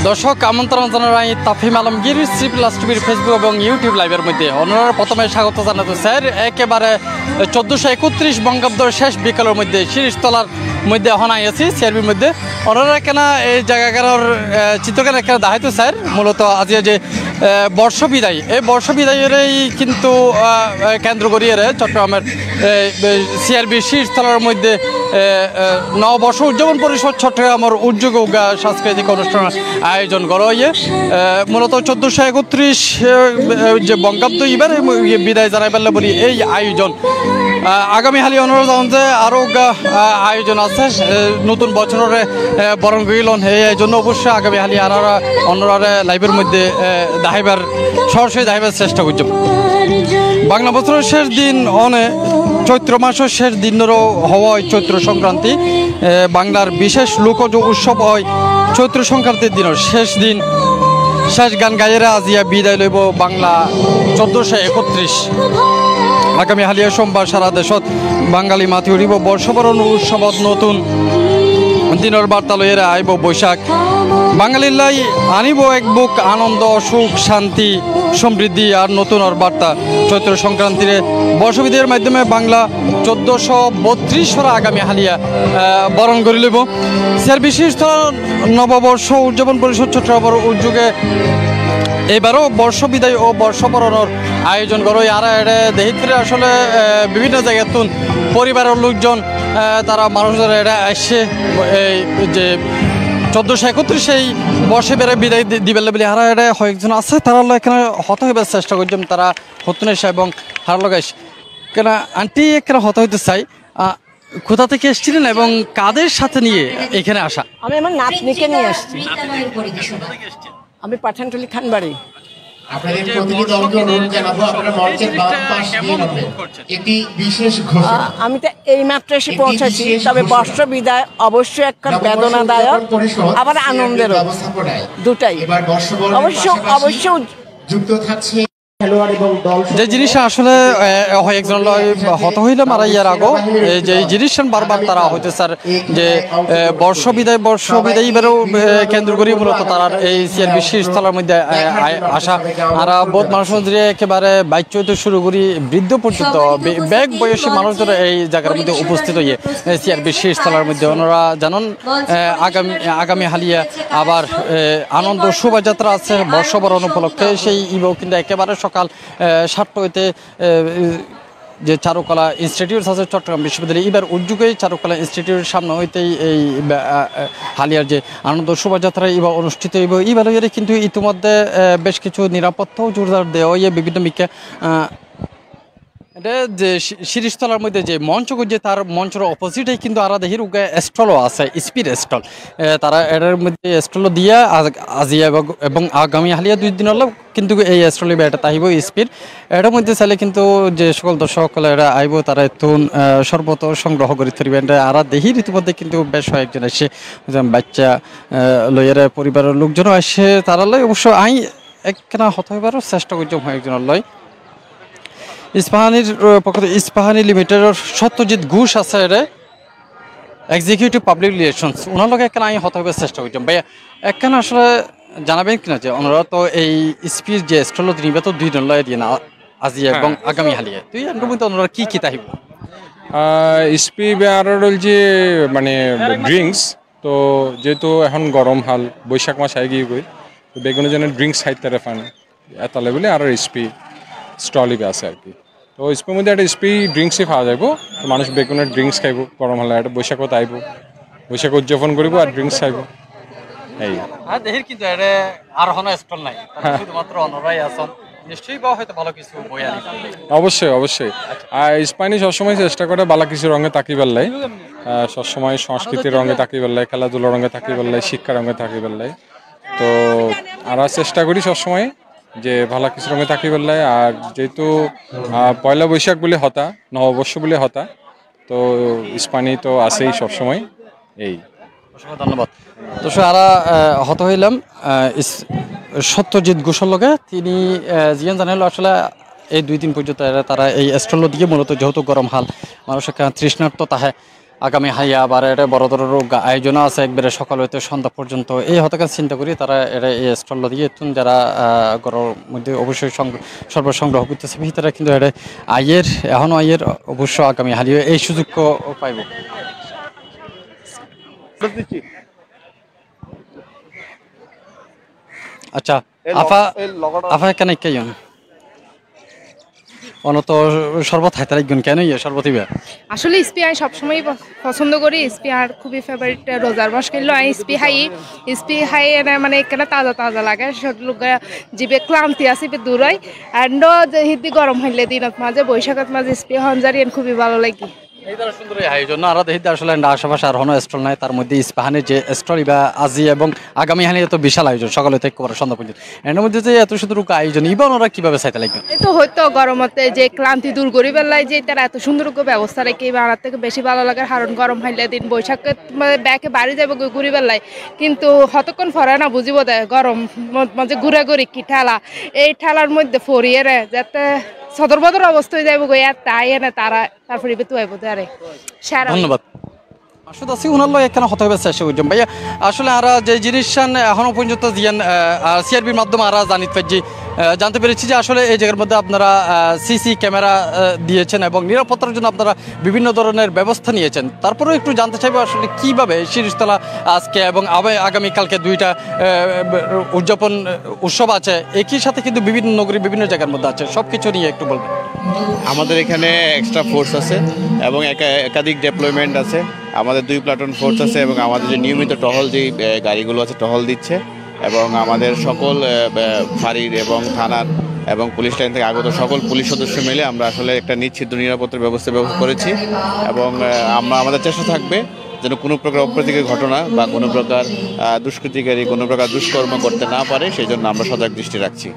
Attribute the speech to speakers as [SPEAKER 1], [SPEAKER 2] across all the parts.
[SPEAKER 1] দর্শক আমন্ত্রণ জানাই তাফিম আলমগীর সি প্লাস টিভির ফেসবুক এবং ইউটিউব লাইভের মধ্যে অনুরার প্রথমে স্বাগত জানাতে স্যার একেবারে 1431 বঙ্গাব্দ শেষ বিকালের মধ্যে শিরিষতলার মধ্যে এখন আইছি সিআরবির মধ্যে অনুরার কেনা এই জায়গাকার চিত্রকেন এখানে দেখাইতো স্যার মূলত আজ যে বর্ষ বিদায় এই বর্ষ বিদায়েরই কিন্তু কেন্দ্র করিয়ে চট্টগ্রামের সিআরবি শিরিষতলার মধ্যে নববর্ষ উদযাপন পরিষদ চট্টগ্রামের উদ্যোগ সাংস্কৃতিক অনুষ্ঠান আয়োজন করা হয়ে মূলত 1431 যে বঙ্গাব্দ এবার বিদায় জানাই পারলে বলি এই আয়োজন আগামী হালি অনুরোধ যে আরও আয়োজন আছে নতুন বছরের বরণ করিলেন এই জন্য অবশ্যই আগামী হালি আর অন্যরা লাইভের মধ্যে দাহাইবার সরাসরি দাহাইবার চেষ্টা করছে বাংলা বছরের শেষ দিন অনে চৈত্র মাসের শেষ দিনেরও হওয়ায় চৈত্র সংক্রান্তি বাংলার বিশেষ লোকজ উৎসব হয় চৈত্র সংক্রান্তির দিনের শেষ দিন শেষ গান গাইয়েরা আজিয়া বিদায় লইব বাংলা 1431 আগামী হালিয়া সোমবার সারা দেশত বাঙালি মাতি উঠিব বর্ষবরণ উৎসবত নতুন দিনের বার্তা লইয়েরা আইব বৈশাখ বাঙালির লাই আনিব এক বুক আনন্দ সুখ শান্তি সমৃদ্ধি আর নতুন বার্তা চৈত্র সংক্রান্তির বর্ষবিদের মাধ্যমে বাংলা 1432 আগামী হালিয়া বরণ করে লইব সিআরবি শিরিষতলা নববর্ষ উদযাপন পরিষদ চট্টগ্রামের উদ্যোগে এবারও বর্ষ বিদায় ও বর্ষবরণের আয়োজন করো আর এটা দেখিতে আসলে বিভিন্ন জায়গায় তুন পরিবারের লোকজন তারা মানুষের এটা আসছে এই যে 1431 এই বর্ষে বেড়ে বিদায় দিবেলে বলে হারা এটা কয়েকজন আছে তারা এখানে হত হইবার চেষ্টা করছেন তারা হতুন এসে এবং হারা লগাইছে কেন আন্টি এখানে হত হইতে চাই কোথা থেকে এসেছিলেন এবং কাদের সাথে নিয়ে এখানে আসা
[SPEAKER 2] আমি আমার নাতনিকে নিয়ে আসছি আমি পাঠানটুলি খানবাড়ি
[SPEAKER 3] আপনাদের প্রতিনিধি দলকে অনুরোধ জানাবো আপনারা মঞ্চের বাম পাশ দিয়ে নেবেন একটি বিশেষ ঘোষণা
[SPEAKER 2] আমি তো এই মাত্র এসে পৌঁছেছি তবে বর্ষ বিদায় অবশ্যই একটা বেদনাদায়ক আবার আনন্দেরও দুটাই অবশ্য
[SPEAKER 3] যুক্ত থাকছে
[SPEAKER 1] যে জিনিসটা আসলে একজন হত হইলাম আর ইয়ার আগো যে জিনিসটা বারবার তারা হইতে স্যার যে বর্ষ বিদায় এবারও কেন্দ্র করি মূলত তারা এই সিআরবি শিরিষতলার মধ্যে আসা আর বহুত মানুষ একেবারে বাইক চৈতে শুরু করি বৃদ্ধ পর্যন্ত ব্যাগ বয়সী মানুষদের এই জায়গার মধ্যে উপস্থিত হইয়ে সিআরবি শিরিষতলার মধ্যে ওনারা জানান আগামী হালিয়া আবার আনন্দ শোভাযাত্রা আছে বর্ষবরণ উপলক্ষে সেই ইবও কিন্তু একেবারে সকাল 7টা হইতে যে চারুকলা ইনস্টিটিউট আছে চট্টগ্রাম বিশ্ববিদ্যালয় এবার উদ্যোগে চারুকলা ইনস্টিটিউটের সামনে হইতেই এই হালিয়ার যে আনন্দ শোভাযাত্রা এবার অনুষ্ঠিত হইব এবার কিন্তু ইতিমধ্যে বেশ কিছু নিরাপত্তাও জোরদার দেওয়া হইয়া বিভিন্ন মিকে এটা যে শিরিষতলার মধ্যে যে মঞ্চ করছে তার মঞ্চের অপোজিটে কিন্তু আরা দেহির উগে স্টলও আছে স্পিড স্টল তারা এটার মধ্যে স্টলও দিয়া আজিয়া এবং আগামী হালিয়া 2 দিন হলো কিন্তু এই স্টলে এটা তাহিব স্পিড এটার মধ্যে চাইলে কিন্তু যে সকল দর্শকসকলে এরা আইব তারা তুন সর্বত সংগ্রহ করে থাকবে এটা আরা দেহির ইতিমধ্যে কিন্তু বেশ কয়েকজন আসে বাচ্চা লইয়ের পরিবারের লোকজনও আসে তারা লয় অবশ্য আই একখানা হত হইবারও চেষ্টা করছি কয়েকজনের লয় ইস্পাহানির পক্ষ ইস্পাহানি লিমিটেডের সত্যজিৎ ঘোষ আছে এটা এক্সিকিউটিভ পাবলিক রিলেশনস ওনার লগে একখানা আমি হত হইবার চেষ্টা করছিলাম ভাইয়া একখানা আসলে জানাবেন কিনা যে ওনারা তো এই স্পিচ যে স্টল নিবে তো 2 দিন লয় দিয়ে না আজি এবং আগামী হালিয়ে তুই এর মধ্যে ওনারা কি তাহিব
[SPEAKER 4] স্পি আর যে মানে ড্রিঙ্কস তো যেহেতু এখন গরম হাল বৈশাখ মাস আগে গিয়ে তো বেগুনের জন্য ড্রিঙ্কস খাইতে ফান এত লেভেলে আর স্পি স্টলই আছে আর কি তো স্পির মধ্যে একটা স্পি ড্রিঙ্কসই খাওয়া যাবো তো মানুষ বেগুনের ড্রিঙ্কস খাইব গরম হলে একটা বৈশাখত আইব বৈশাখ উদযাপন করব আর ড্রিঙ্কস খাইব এই
[SPEAKER 1] দেহির কিন্তু এটা আর হন স্টল নাই শুধুমাত্র অনরাই আছেন নিশ্চয়ই বা হয়তো ভালো কিছু বই আনি
[SPEAKER 4] অবশ্যই আর স্পাইনি সবসময় চেষ্টা করে ভালো কিছু রঙে তাকিবার লাই সবসময় সংস্কৃতির রঙে তাকিবার লাই খেলাধুলার রঙে তাকিবার লাই শিক্ষার রঙে তাকিবার লাই তো আমরা চেষ্টা করি সবসময় যে ভালো কিছু রঙে তাকিবার লাই আর যেহেতু পয়লা বৈশাখ বলে হতা নববর্ষ বলে হতা তো স্পাইনি তো আছেই সবসময় এই
[SPEAKER 1] ধন্যবাদ দর্শক আরা হত হইলাম সত্যজিৎ ঘোষের লগে তিনি জিয়ান জানাইল আসলে এই 2 দিন পর্যন্ত তারা এই স্টল দিয়ে মূলত যেহেতু গরম হাল মানুষ তৃষ্ণার্ত তাহে আগামী হাইয়া আবার এটা বড় ধরনের আয়োজন আছে একবারে সকাল হইতে সন্ধ্যা পর্যন্ত এই হতকাল চিন্তা করি তারা এটা এই স্টল দিয়ে যারা গড়ের মধ্যে অবশ্যই সর্বসংগ্রহ করতেছে ভিতরে কিন্তু এটা আয়ের এখনও আয়ের অবশ্য আগামী হালিয়ে এই সুযোগ পাইব। আচ্ছা আফা কেন কেন অনত শরবত হাইতার একজন কেন শরবত ইবে
[SPEAKER 5] আসলে স্পি আমি সবসময় পছন্দ করি স্পি আর খুবই ফেভারিট রোজার মাস খেললো আমি স্পি হাই মানে এখানে তাজা তাজা লাগে সব লোক জিবে ক্লান্তি আছে দূর হয় অ্যান্ড হিন্দি গরম হইলে দিনত মাঝে বৈশাখত মাঝে স্পি হনজারি খুবই ভালো লাগে
[SPEAKER 1] এই দ্বারা সুন্দর এই আয়োজন আর দেখতে আসলে আশেপাশে আর কোনো স্টল নাই তার মধ্যে ইস্পাহানের যে স্টল বা আজি এবং আগামী হানি এত বিশাল আয়োজন সকালে থেকে করে সন্ধ্যা পর্যন্ত এর মধ্যে যে এত সুন্দর আয়োজন ইবা ওরা কিভাবে চাইতে লাগবে
[SPEAKER 5] এই তো হয়তো গরমতে যে ক্লান্তি দূর করি বেলায় যে তারা এত সুন্দর ব্যবস্থা রেখে আমার থেকে বেশি ভালো লাগে কারণ গরম হাইলে দিন বৈশাখে ব্যাকে বাড়ি যাবে ঘুরি বেলায় কিন্তু হতক্ষণ ফরে না বুঝিব দেয় গরম মাঝে ঘুরে ঘুরি কি ঠেলা এই ঠেলার মধ্যে ফরিয়ে রে যাতে সদর বদর অবস্থায় যাইব গো আর তাই না তারা তারপরে বেতুয়াইব আরে
[SPEAKER 1] ধন্যবাদ আসলে আছি উনার লয় এখানে হতে হবে চেষ্টা করছেন ভাইয়া আসলে আর যে জিনিস এখনো পর্যন্ত দিয়েন সিআরবির মাধ্যমে আর জানতে পেরেছি যে আসলে এই জায়গার মধ্যে আপনারা সিসি ক্যামেরা দিয়েছেন এবং নিরাপত্তার জন্য আপনারা বিভিন্ন ধরনের ব্যবস্থা নিয়েছেন তারপরেও একটু জানতে চাইবো আসলে কীভাবে শিরিষতলা আজকে এবং আগামীকালকে দুইটা উদযাপন উৎসব আছে একই সাথে কিন্তু বিভিন্ন নগরী বিভিন্ন জায়গার মধ্যে আছে সব কিছু নিয়ে একটু বলবেন।
[SPEAKER 6] আমাদের এখানে এক্সট্রা ফোর্স আছে এবং একাধিক ডেপ্লয়মেন্ট আছে আমাদের 2 প্লাটুন ফোর্স আছে এবং আমাদের যে নিয়মিত টহল যে গাড়িগুলো আছে টহল দিচ্ছে এবং আমাদের সকল ফাঁড়ির এবং থানার এবং পুলিশ লাইন থেকে আগত সকল পুলিশ সদস্য মিলে আমরা আসলে একটা নিশ্চিত নিরাপত্তার ব্যবস্থা করেছি এবং আমাদের চেষ্টা থাকবে যেন কোনো প্রকার অপ্রীতিকর ঘটনা বা কোনো প্রকার দুষ্কৃতিকারী কোনো প্রকার দুষ্কর্ম করতে না পারে সেই জন্য আমরা সজাগ দৃষ্টি রাখছি।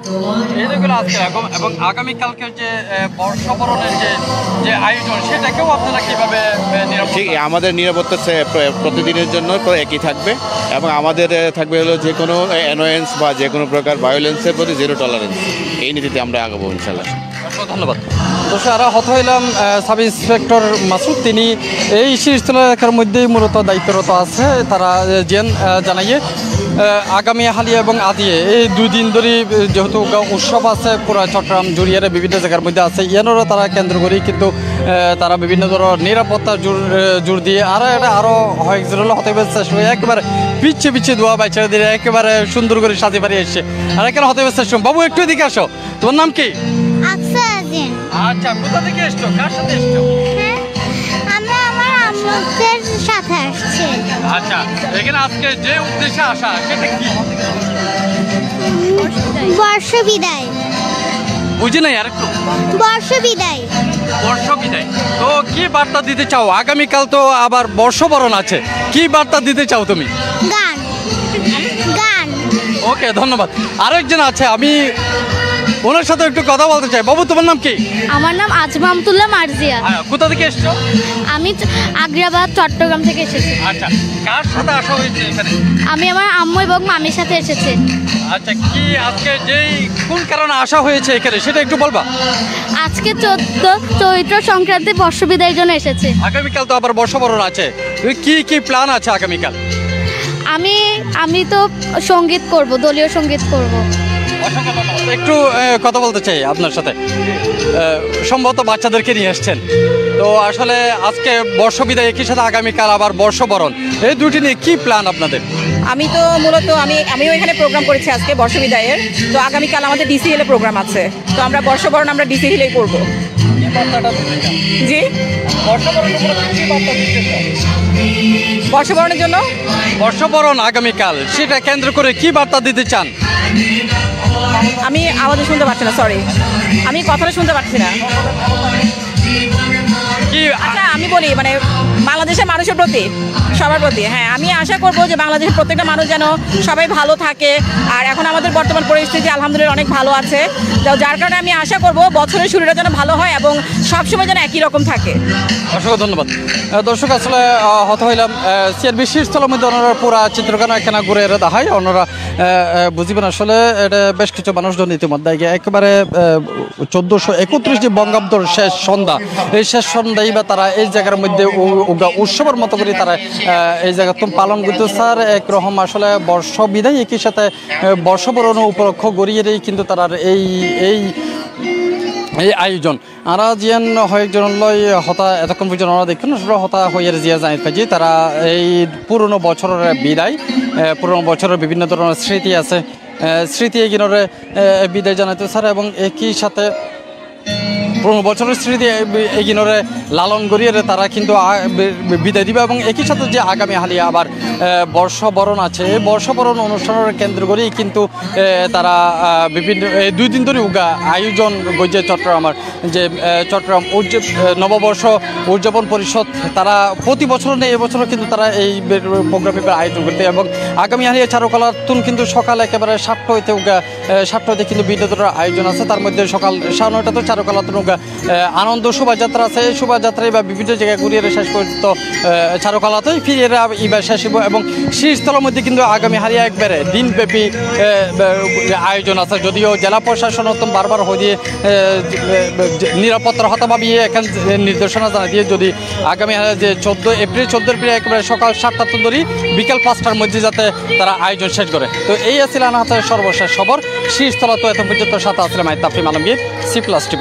[SPEAKER 1] এবং আগামীকালকে যে বর্ষবরণের যে আয়োজন সেটাকেও আপনারা কিভাবে
[SPEAKER 6] ঠিক আমাদের নিরাপত্তা প্রতিদিনের জন্য একই থাকবে এবং আমাদের থাকবে হলো যে কোনো অ্যানোয়েন্স বা যে কোনো প্রকার ভায়োলেন্সের প্রতি 0 টলারেন্স এই নীতিতে আমরা আগাবো ইনশাল্লাহ।
[SPEAKER 1] ধন্যবাদ দর্শক আমরা হত হইলাম সাব ইন্সপেক্টর মাসুদ তিনি এই শিরিষতলা এলাকার মধ্যেই মূলত দায়িত্বরত আছে তারা জানাইয়ে আগামী হালিয়া এবং আদিয়ে এই 2 দিন ধরে যেহেতু উৎসব আছে পুরো চট্টগ্রাম জুড়িয়ে বিভিন্ন জায়গার মধ্যে আছে ইয়ানোরও তারা কেন্দ্র করি কিন্তু তারা বিভিন্ন ধরনের নিরাপত্তা জোর দিয়ে আর এটা আরও হয়েছিল হতে চেষ্টা করে একেবারে পিছিয়ে দোয়া বাইছে দিয়ে একেবারে সুন্দর করে সাজিয়ে বাড়ি এসছে আর এখানে হতে চেষ্টা বাবু একটু এদিকে আসো তোমার নাম কি? আচ্ছা কোথা থেকে এসছো কার সাথে এসছো?
[SPEAKER 7] আমরা আমার আম্মুদের সাথে আসছি।
[SPEAKER 1] আচ্ছা এখানে আজকে যে উদ্দেশ্যে আসা সেটা কি?
[SPEAKER 7] বর্ষ বিদায়।
[SPEAKER 1] বুঝি নাই আরেকটু
[SPEAKER 7] বর্ষ বিদায়।
[SPEAKER 1] তো কি বার্তা দিতে চাও আগামীকাল তো আবার বর্ষবরণ আছে কি বার্তা দিতে চাও তুমি?
[SPEAKER 7] গান।
[SPEAKER 1] ওকে ধন্যবাদ আরেকজন আছে আমি ওনার সাথে একটু কথা বলতে চাই বাবু তোমার নাম কি?
[SPEAKER 7] আমার নাম আজমা আমতুল্লাহ মার্জিয়া।
[SPEAKER 1] কোথা থেকে এসছো?
[SPEAKER 7] আমি আগ্রাবাদ চট্টগ্রাম থেকে এসেছি।
[SPEAKER 1] আচ্ছা কার সাথে আসা হয়েছে এখানে?
[SPEAKER 7] আমি আমার আম্মু এবং মামির সাথে এসেছি।
[SPEAKER 1] আচ্ছা কি আজকে যেই কোন কারণে আসা হয়েছে এখানে সেটা একটু বলবা?
[SPEAKER 7] আজকে 14 চৈত্র সংক্রান্তি বর্ষ বিদায়ের জন্য এসেছি।
[SPEAKER 1] আগামীকাল তো আবার বর্ষবরণ আছে কি প্ল্যান আছে আগামীকাল?
[SPEAKER 7] আমি তো সঙ্গীত করব দলীয় সঙ্গীত করব।
[SPEAKER 1] একটু কথা বলতে চাই আপনার সাথে সম্ভবত বাচ্চাদেরকে নিয়ে এসছেন তো আসলে আজকে বর্ষবিদায় একই সাথে আগামীকাল আবার বর্ষবরণ এই দুটি নিয়ে কি প্ল্যান আপনাদের?
[SPEAKER 2] আমি তো মূলত আমিও এখানে প্রোগ্রাম করেছি আজকে বর্ষবিদায়ের তো আগামীকাল আমাদের ডিসি হিলে প্রোগ্রাম আছে তো আমরা বর্ষবরণ আমরা ডিসি হিলেই করব। জি বর্ষবরণের জন্য
[SPEAKER 1] বর্ষবরণ আগামীকাল সেটা কেন্দ্র করে কি বার্তা দিতে চান?
[SPEAKER 2] আমি আওয়াজ শুনতে পাচ্ছি না সরি আমি কথাটা শুনতে পাচ্ছি না
[SPEAKER 1] কি
[SPEAKER 2] আচ্ছা আমি বলি মানে বাংলাদেশের মানুষের প্রতি সবার প্রতি হ্যাঁ আমি আশা করব যে বাংলাদেশের প্রত্যেকটা মানুষ যেন সবাই ভালো থাকে আর এখন আমাদের বর্তমান পরিস্থিতি আলহামদুলিল্লাহ অনেক ভালো আছে যার কারণে আমি আশা করব বছরের শুরুটা যেন ভালো হয় এবং সবসময় যেন একই রকম থাকে।
[SPEAKER 1] অসংখ্য ধন্যবাদ দর্শক আসলে হত হইলাম সিআরবি শীর্ষস্থলের মধ্যে ওনারা পুরা চিত্রখানা এখানে ঘুরে এরা দেখায় ওনারা বুঝবেন আসলে এটা বেশ কিছু মানুষজন ইতিমধ্যে একেবারে 1431 যে বঙ্গাব্দর শেষ সন্ধ্যা এই শেষ সন্ধ্যায় বা তারা এই জায়গার মধ্যে উৎসবের মতো করে তারা এই জায়গা তো পালন করতে স্যার একরকম আসলে বর্ষ বিদায় একই সাথে বর্ষবরণ উপলক্ষ গড়িয়ে কিন্তু তারা এই এই এই আয়োজন আরা জিয়ান হয়েকজন লয় হতা এতক্ষণ পর্যন্ত আমরা দেখুন হতা হইয়ের জিয়া জানিয়ে পাইছি তারা এই পুরনো বছরের বিদায় পুরনো বছরের বিভিন্ন ধরনের স্মৃতি আছে স্মৃতি এগিনরে বিদায় জানাইতে স্যার এবং একই সাথে পুরনো বছরের স্মৃতি এগিনরে লালন গড়িয়ে তারা কিন্তু বিদায় দিবে এবং একই সাথে যে আগামী হালিয়া আবার বর্ষবরণ আছে এই বর্ষবরণ অনুষ্ঠানের কেন্দ্র করেই কিন্তু তারা বিভিন্ন 2 দিন ধরে আয়োজন গজে চট্টগ্রামের যে চট্টগ্রাম নববর্ষ উদযাপন পরিষদ তারা প্রতি বছর নেই এবছরও কিন্তু তারা এই প্রোগ্রামের আয়োজন করতে এবং আগামী হালিয়া চারুকলাতুন কিন্তু সকাল একেবারে 7টা হইতে কিন্তু বিভিন্ন ধরনের আয়োজন আছে তার মধ্যে সকাল 9:30 তো চারুকলাতুন আনন্দ শোভাযাত্রা আছে এই শোভাযাত্রায় বা বিভিন্ন জায়গায় ঘুরিয়ে শেষ পর্যন্ত চারুকলাতেই ফিরে এবার শেষ হইব এবং শীর্ষতলার মধ্যে কিন্তু আগামী হারিয়া একবারে দিনব্যাপী আয়োজন আছে যদিও জেলা প্রশাসন বারবার হয়ে দিয়ে নিরাপত্তার হতা ভাবিয়ে এখান নির্দেশনা জানা দিয়ে যদি আগামী যে 14 এপ্রিল একেবারে সকাল 7টা ধরে বিকাল 5টার মধ্যে যাতে তারা আয়োজন শেষ করে তো এই আছিল আনাহাতের সর্বশেষ খবর শীর্ষতলা তো এত পর্যন্ত সাথে আসলে তাফিম আলমগীর C+ TV।